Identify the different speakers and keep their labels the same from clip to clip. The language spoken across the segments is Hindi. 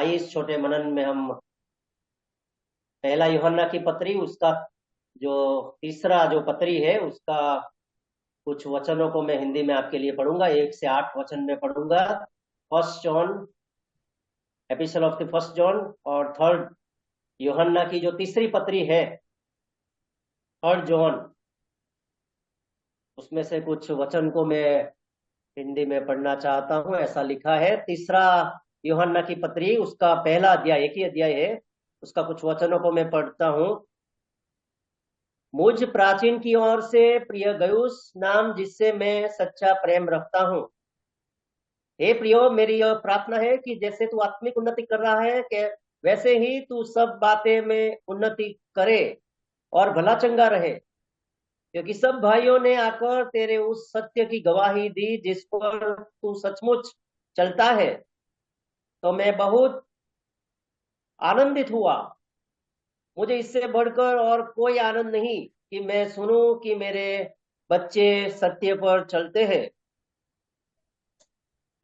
Speaker 1: आइए इस छोटे मनन में हम पहला यूहन्ना की पत्री उसका जो तीसरा जो पत्री है उसका कुछ वचनों को मैं हिंदी में आपके लिए पढ़ूंगा, 1 से 8 वचन में पढ़ूंगा। First John, epistle of the first John और थर्ड यूहन्ना की जो तीसरी पत्री है, थर्ड जॉन, उसमें से कुछ वचन को मैं हिंदी में पढ़ना चाहता हूं। ऐसा लिखा है, तीसरा यूहन्ना की पत्री उसका पहला अध्याय, एक ही अध्याय है, उसका कुछ वचनों को मैं पढ़ता हूं। मुझ प्राचीन की ओर से प्रिय गयुस नाम, जिससे मैं सच्चा प्रेम रखता हूं। हे प्रियो, मेरी यह प्रार्थना है कि जैसे तू आत्मिक उन्नति कर रहा है कि वैसे ही तू सब बातें में उन्नति करे और भला चंगा रहे, क्योंकि सब भाइयों ने आकर तेरे उस सत्य की गवाही दी जिस पर तू सचमुच चलता है। तो मैं बहुत आनंदित हुआ। मुझे इससे बढ़कर और कोई आनंद नहीं कि मैं सुनूं कि मेरे बच्चे सत्य पर चलते हैं।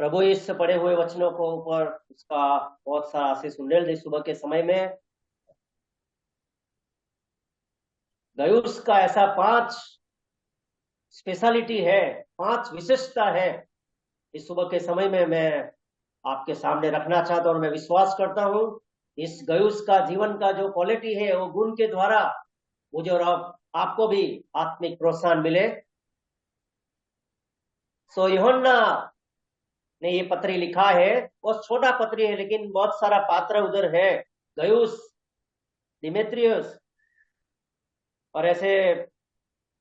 Speaker 1: प्रभु इस पढ़े हुए वचनों को ऊपर उसका बहुत सारा आशीष सुंदर दे। सुबह के समय में गयुस का ऐसा 5 स्पेशलिटी है, 5 विशेषता है, इस सुबह के समय में मैं आपके सामने रखना चाहता हूं। और मैं विश्वास करता हूं इस गयुस का जीवन का जो क्वालिटी है वो गुण के द्वारा मुझे और आपको भी आत्मिक प्रोत्साहन मिले। सो यूहन्ना ने ये पत्री लिखा है, बहुत छोटा पत्री है लेकिन बहुत सारा पात्र उधर है, गयुस, डिमेत्रियस और ऐसे।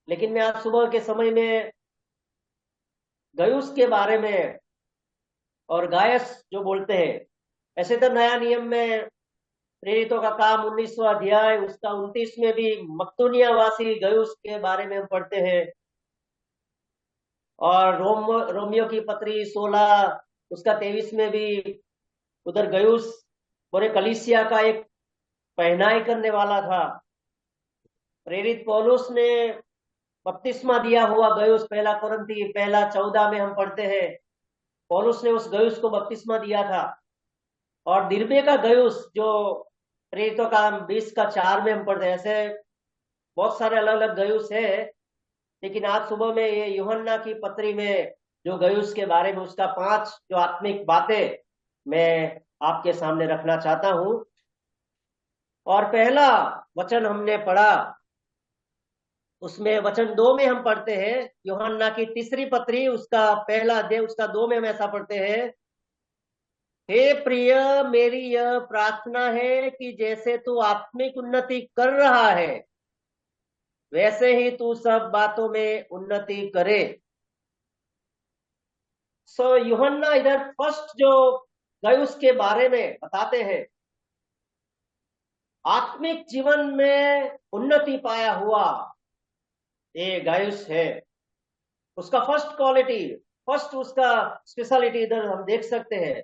Speaker 1: लेकिन मैं आज सुबह के समय में गयुस के बारे में और गायस जो बोलते हैं, ऐसे तो नया नियम में प्रेरितों का काम 19वां अध्याय उसका 29 में भी मकदूनिया वासी गयुस के बारे में हम पढ़ते हैं। और रोमियो की पत्री 16 उसका 23 में भी उधर गयुस पूरे कलीसिया का एक पहनाई करने वाला था। प्रेरित पौलुस ने बपतिस्मा दिया हुआ गयुस, पहला कुरिन्थी 1:14 में हम पढ़ते हैं, पौलुस ने उस गयुस को बपतिस्मा दिया था। और दिरबे का गयुस जो प्रेरितों का 20 का 4 में हम पढ़ते हैं। ऐसे बहुत सारे अलग अलग गयुस है, लेकिन आज सुबह में ये यूहन्ना की पत्री में जो गयुस के बारे में उसका 5 जो आत्मिक बातें मैं आपके सामने रखना चाहता हूं। और पहला वचन हमने पढ़ा, उसमें वचन 2 में हम पढ़ते हैं, यूहन्ना की तीसरी पत्री उसका पहला अध्याय उसका 2 में हम ऐसा पढ़ते हैं, हे प्रिय, मेरी यह प्रार्थना है कि जैसे तू आत्मिक उन्नति कर रहा है वैसे ही तू सब बातों में उन्नति करे। सो यूहन्ना इधर फर्स्ट जो गयुस के बारे में बताते हैं, आत्मिक जीवन में उन्नति पाया हुआ ये गयुस है। उसका फर्स्ट क्वालिटी, फर्स्ट उसका स्पेशलिटी इधर हम देख सकते हैं,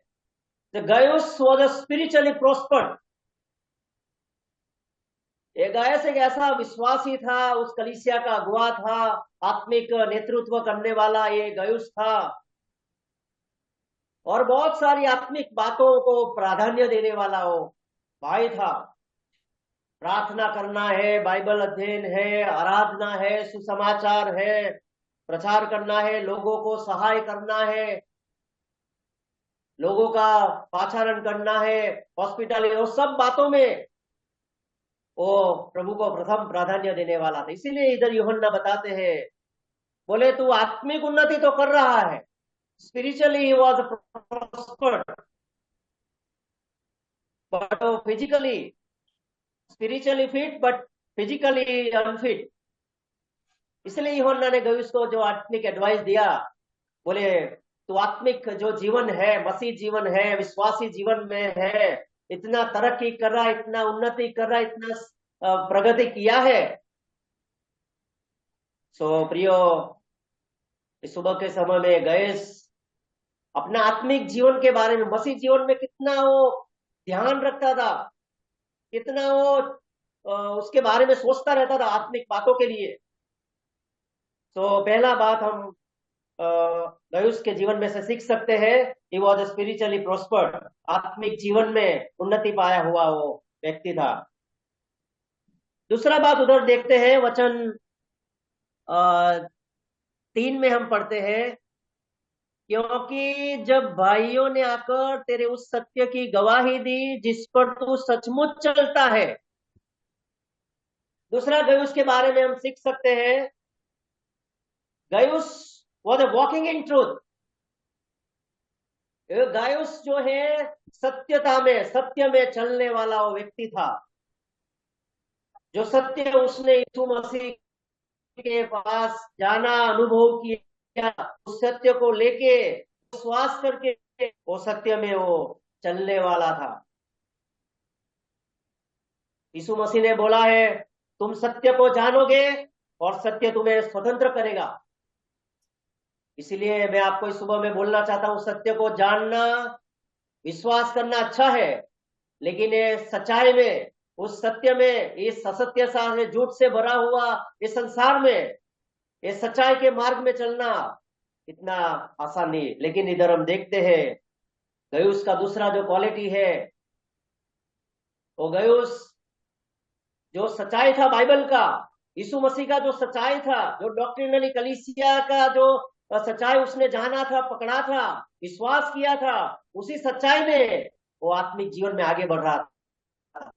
Speaker 1: द गयुस वाज स्पिरिचुअली प्रोस्पर्ड। ये गयुस एक ऐसा विश्वासी था, उस कलीसिया का अगुवा था, आत्मिक नेतृत्व करने वाला ये गयुस था, और बहुत सारी आत्मिक बातों को प्राधान्य देने वाला वो भाई था। प्रार्थना करना है, बाइबल अध्ययन है, आराधना है, सुसमाचार है, प्रचार करना है, लोगों को सहाय करना है, लोगों का पाचारण करना है, हॉस्पिटल, वो सब बातों में वो प्रभु को प्रथम प्राधान्य देने वाला था। इसीलिए इधर यूहन्ना बताते हैं, बोले तू आत्मिक उन्नति तो कर रहा है, spiritually he was prospered, but physically, spiritually fit but physically unfit. इसलिए यूहन्ना ने गयुस को जो आत्मिक एडवाइस दिया, बोले तू आत्मिक जो जीवन है, मसीह जीवन है, विश्वासी जीवन में है, इतना तरक्की कर रहा, इतना उन्नति कर रहा, इतना प्रगति किया है। सो प्रियो, इस सुबह के समय में गयुस अपना आत्मिक जीवन के बारे में, मसीह जीवन में कितना वो ध्यान रखता था, कितना वो उसके बारे में सोचता रहता था आत्मिक बातों के लिए। तो पहला बात हम गयुस के जीवन में से सीख सकते हैं। ही वॉज स्पिरिचुअली प्रोस्पर्ड, आत्मिक जीवन में उन्नति पाया हुआ वो व्यक्ति था। दूसरा बात उधर देखते हैं, वचन 3 में हम पढ़ते हैं, क्योंकि जब भाइयों ने आकर तेरे उस सत्य की गवाही दी जिस पर तू सचमुच चलता है। दूसरा गयुस के बारे में हम सीख सकते हैं, Gaius was walking in truth. Gaius जो है सत्यता में, सत्य में चलने वाला वो व्यक्ति था। जो सत्य उसने यीशु मसीह के पास जाना, अनुभव किया, उस सत्य को लेके विश्वास करके वो सत्य में वो चलने वाला था। यीशु मसीह ने बोला है, तुम सत्य को जानोगे और सत्य तुम्हें स्वतंत्र करेगा। इसीलिए मैं आपको इस सुबह में बोलना चाहता हूं, सत्य को जानना, विश्वास करना अच्छा है, लेकिन ये सच्चाई में, उस सत्य में, इस असत्य से, झूठ से भरा हुआ इस संसार में, ये सच्चाई के मार्ग में चलना इतना आसान नहीं। लेकिन इधर हम देखते हैं गयुस का दूसरा जो क्वालिटी है, वो गयुस जो सच्चाई था बाइबल का, यीशु मसीह का जो सच्चाई था, जो डॉक्ट्रिनली कलीसिया का जो सच्चाई उसने जाना था, पकड़ा था, विश्वास किया था, उसी सच्चाई में वो आत्मिक जीवन में आगे बढ़ रहा था।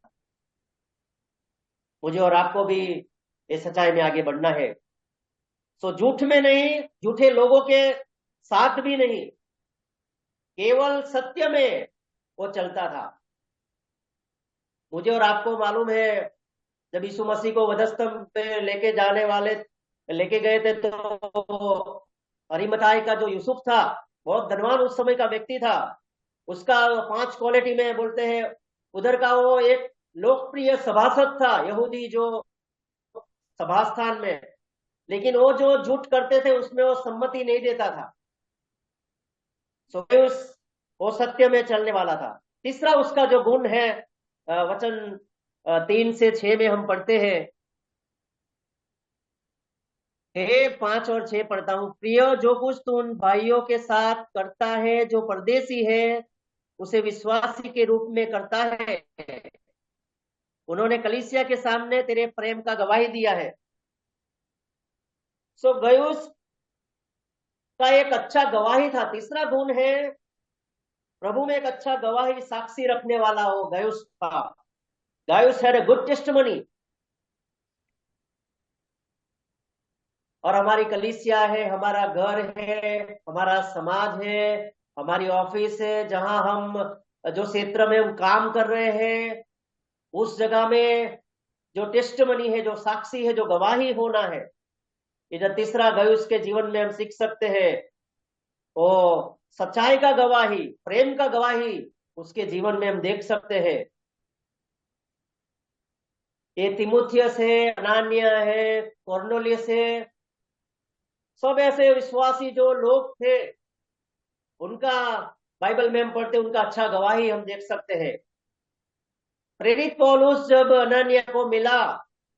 Speaker 1: मुझे और आपको भी इस सच्चाई में आगे बढ़ना है। सो झूठ में नहीं, झूठे लोगों के साथ भी नहीं, केवल सत्य में वो चलता था। मुझे और आपको मालूम है, जब यीशु मसीह को वधस्तंभ पे लेके गए थे, तो अरिमताई का जो यूसुफ था, बहुत धनवान उस समय का व्यक्ति था। उसका 5 क्वालिटी में बोलते हैं, उधर का वो एक लोकप्रिय सभासद था, यहूदी जो सभा स्थान में, लेकिन वो जो झूठ करते थे उसमें वो सम्मति नहीं देता था। सो वो सत्य में चलने वाला था। तीसरा उसका जो गुण है, वचन 3 से 6 में हम पढ़ते हैं, 5 और 6 पढ़ता हूं। प्रिय, जो कुछ तू उन भाइयों के साथ करता है जो परदेसी है, उसे विश्वासी के रूप में करता है। उन्होंने कलीसिया के सामने तेरे प्रेम का गवाही दिया है। सो गयुस का एक अच्छा गवाही था। तीसरा गुण है, प्रभु में एक अच्छा गवाही, साक्षी रखने वाला वो गयुस था। Gaius had a good testimony. और हमारी कलीसिया है, हमारा घर है, हमारा समाज है, हमारी ऑफिस है, जहां हम जो क्षेत्र में हम काम कर रहे हैं, उस जगह में जो टेस्टमनी है, जो साक्षी है, जो गवाही होना है, इधर तीसरा गयुस के जीवन में हम सीख सकते हैं। वो सच्चाई का गवाही, प्रेम का गवाही उसके जीवन में हम देख सकते हैं। ये तिमुथियस है, अनान्या है, कॉर्नेलियस है, सब ऐसे विश्वासी जो लोग थे, उनका बाइबल में हम पढ़ते, उनका अच्छा गवाही हम देख सकते हैं। प्रेरित पौलुस जब अनन्या को मिला,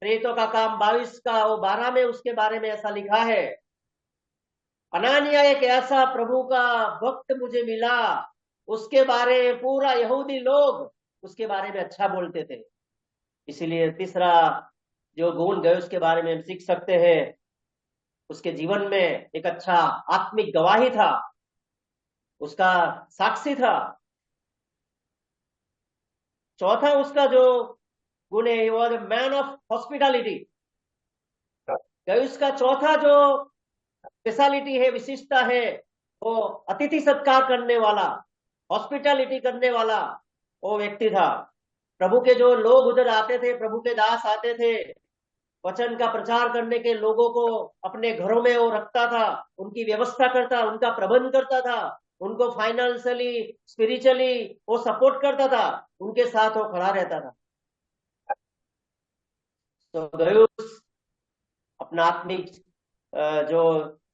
Speaker 1: प्रेरितों का काम 22 का वो 12 में उसके बारे में ऐसा लिखा है, अनानिया एक ऐसा प्रभु का भक्त मुझे मिला, उसके बारे में पूरा यहूदी लोग उसके बारे में अच्छा बोलते थे। इसीलिए तीसरा जो गुण गए उसके बारे में हम सीख सकते हैं, उसके जीवन में एक अच्छा आत्मिक गवाही था, उसका साक्षी था। चौथा उसका जो गुण है, वॉज मैन ऑफ हॉस्पिटैलिटी। उसका चौथा जो स्पेशलिटी है, विशिष्टता है, वो अतिथि सत्कार करने वाला, हॉस्पिटैलिटी करने वाला वो व्यक्ति था। प्रभु के जो लोग उधर आते थे, प्रभु के दास आते थे, वचन का प्रचार करने के लोगों को अपने घरों में वो रखता था, उनकी व्यवस्था करता, उनका प्रबंध करता था, उनको फाइनेंशियली, स्पिरिचुअली वो सपोर्ट करता था, उनके साथ वो खड़ा रहता था। तो गयुस अपना आत्मिक जो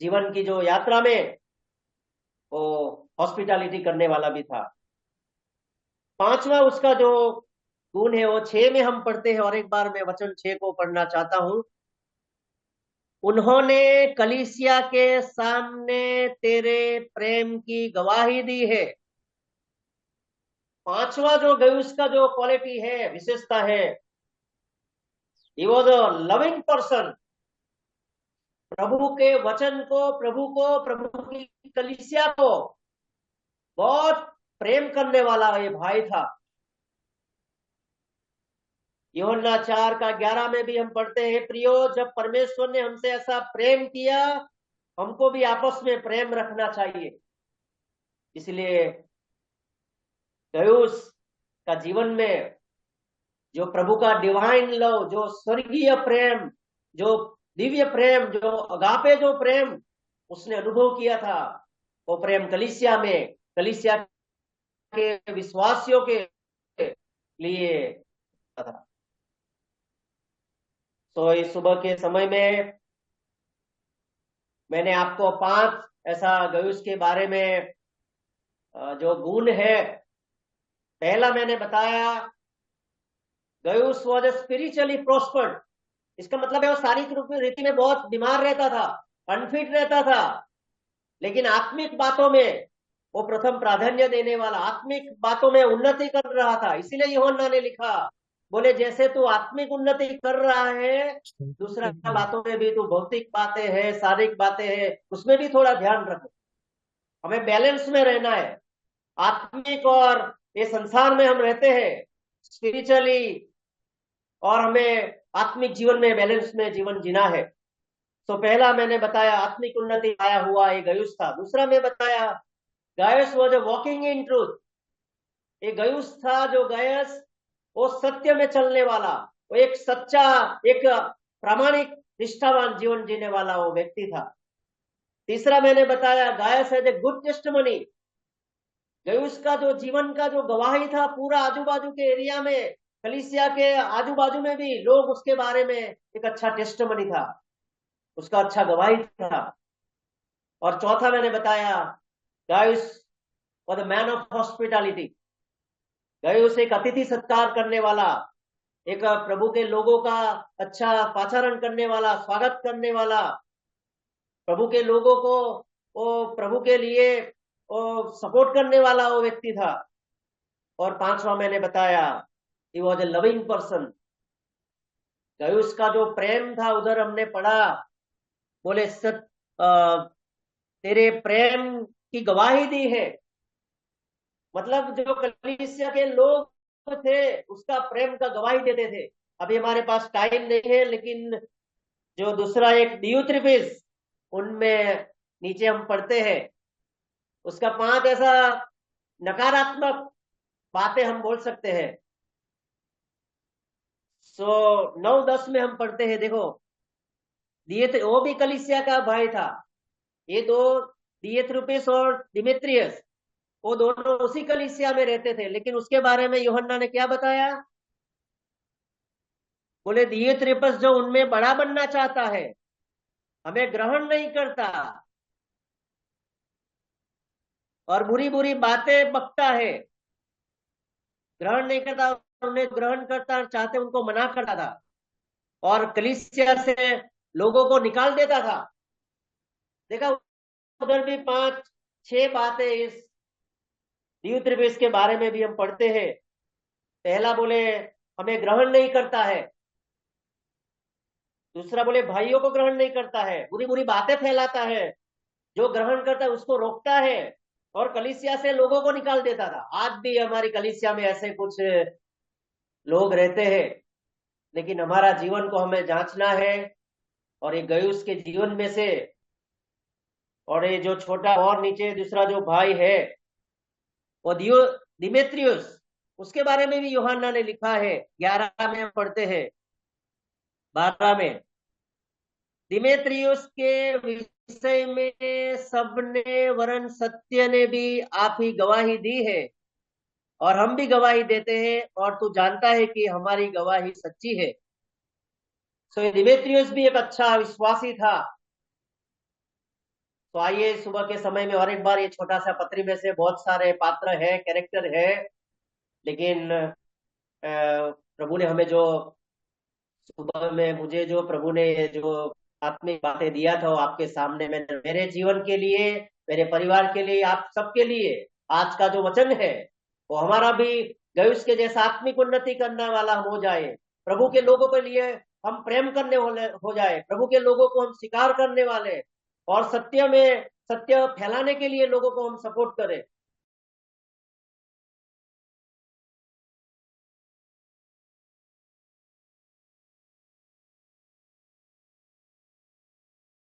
Speaker 1: जीवन की जो यात्रा में वो हॉस्पिटैलिटी करने वाला भी था। पांचवा उसका जो गुण है वो 6 में हम पढ़ते हैं, और एक बार मैं वचन 6 को पढ़ना चाहता हूं। उन्होंने कलीसिया के सामने तेरे प्रेम की गवाही दी है। पांचवा जो गयुस का जो क्वालिटी है, विशेषता है, he was a loving person. प्रभु के वचन को, प्रभु की कलीसिया को बहुत प्रेम करने वाला ये भाई था। यूहन्ना 4:11 में भी हम पढ़ते हैं, प्रियो, जब परमेश्वर ने हमसे ऐसा प्रेम किया, हमको भी आपस में प्रेम रखना चाहिए। इसलिए गयुस का जीवन में जो प्रभु का डिवाइन लव, जो स्वर्गीय प्रेम, जो दिव्य प्रेम, जो अगापे जो प्रेम उसने अनुभव किया था, वो प्रेम कलीसिया में, कलीसिया के विश्वासियों के लिए था। तो इस सुबह के समय में मैंने आपको 5 ऐसा गयुस के बारे में जो गुण है, पहला मैंने बताया, गयुस वॉज ए स्पिरिचुअली प्रोस्पर्ड। इसका मतलब है वो शारीरिक रूप में रीति में बहुत बीमार रहता था, अनफिट रहता था, लेकिन आत्मिक बातों में वो प्रथम प्राधान्य देने वाला, आत्मिक बातों में उन्नति कर रहा था। इसीलिए यूहन्ना ने लिखा, बोले जैसे तू आत्मिक उन्नति कर रहा है, दूसरा बातों में भी तू भौतिक बातें हैं, शारीरिक बातें हैं, उसमें भी थोड़ा ध्यान रखो। हमें बैलेंस में रहना है। आत्मिक और ये संसार में हम रहते हैं स्पिरिचुअली, और हमें आत्मिक जीवन में बैलेंस में जीवन जीना है। तो पहला मैंने बताया आत्मिक उन्नति आया हुआ ये गयुस था। दूसरा मैं बताया, guys was a walking in truth. ये गयुस था जो गयस, वो सत्य में चलने वाला, वो एक सच्चा, एक प्रामाणिक निष्ठावान जीवन जीने वाला वो व्यक्ति था। तीसरा मैंने बताया, Gaius as a good testimony. Gaius का जो जीवन का जो गवाही था, पूरा आजू बाजू के एरिया में, कलीसिया के आजू बाजू में भी लोग उसके बारे में एक अच्छा टेस्टिमनी था, उसका अच्छा गवाही था। और चौथा मैंने बताया, guys was the man of hospitality. Gaius एक अतिथि सत्कार करने वाला, एक प्रभु के लोगों का अच्छा पाचारण करने वाला, स्वागत करने वाला, प्रभु के लोगों को वो प्रभु के लिए वो सपोर्ट करने वाला वो व्यक्ति था। और पांचवा मैंने बताया, he was a loving person. Gaius का जो प्रेम था, उधर हमने पढ़ा, बोले तेरे प्रेम की गवाही दी है। मतलब जो कलीसिया के लोग थे उसका प्रेम का गवाही देते थे। अभी हमारे पास टाइम नहीं है, लेकिन जो दूसरा एक डियूत्रिफिस, उनमें नीचे हम पढ़ते हैं, उसका 5 ऐसा नकारात्मक बातें हम बोल सकते हैं। 9-10 में हम पढ़ते हैं, देखो, दिए थे, वो भी कलीसिया का भाई था। ये दो, दिएत्रुपिस और डिमेत्रियस, वो दोनों उसी कलीसिया में रहते थे, लेकिन उसके बारे में यूहन्ना ने क्या बताया, बोले दिएत्रिपस जो उनमें बड़ा बनना चाहता है, हमें ग्रहण नहीं करता और बुरी बुरी बातें बकता है, ग्रहण नहीं करता, उन्हें ग्रहण करता चाहते उनको मना करता था, और कलीसिया से लोगों को निकाल देता था। देखा, उधर भी 5-6 बातें इस दियुत्रिफेस के बारे में भी हम पढ़ते हैं। पहला बोले हमें ग्रहण नहीं करता है, दूसरा बोले भाइयों को ग्रहण नहीं करता है, बुरी बुरी बातें फैलाता है, जो ग्रहण करता है उसको रोकता है, और कलीसिया से लोगों को निकाल देता था। आज भी हमारी कलीसिया में ऐसे कुछ लोग रहते हैं, लेकिन हमारा जीवन को हमें जांचना है। और ये गयुस के जीवन में से, और ये जो छोटा और नीचे दूसरा जो भाई है वो दिमेत्रियुस, उसके बारे में भी यूहन्ना ने लिखा है, 11 में पढ़ते हैं, 12 में, दिमेत्रियुस के विषय में सबने वरन सत्य ने भी आप ही गवाही दी है, और हम भी गवाही देते हैं, और तू जानता है कि हमारी गवाही सच्ची है। सो दिमेत्रियुस भी एक अच्छा विश्वासी था। तो आइए सुबह के समय में और एक बार, ये छोटा सा पत्री में से बहुत सारे पात्र है, कैरेक्टर है, लेकिन प्रभु ने हमें जो सुबह में, मुझे जो प्रभु ने जो आत्मिक बातें दिया था वो आपके सामने मैंने मेरे जीवन के लिए, मेरे परिवार के लिए, आप सबके लिए आज का जो वचन है वो हमारा भी गयुस के जैसा आत्मिक उन्नति करने वाला हम हो जाए। प्रभु के लोगों के लिए हम प्रेम करने हो जाए, प्रभु के लोगों को हम स्वीकार करने वाले और सत्य में सत्य फैलाने के लिए लोगों को हम सपोर्ट करें।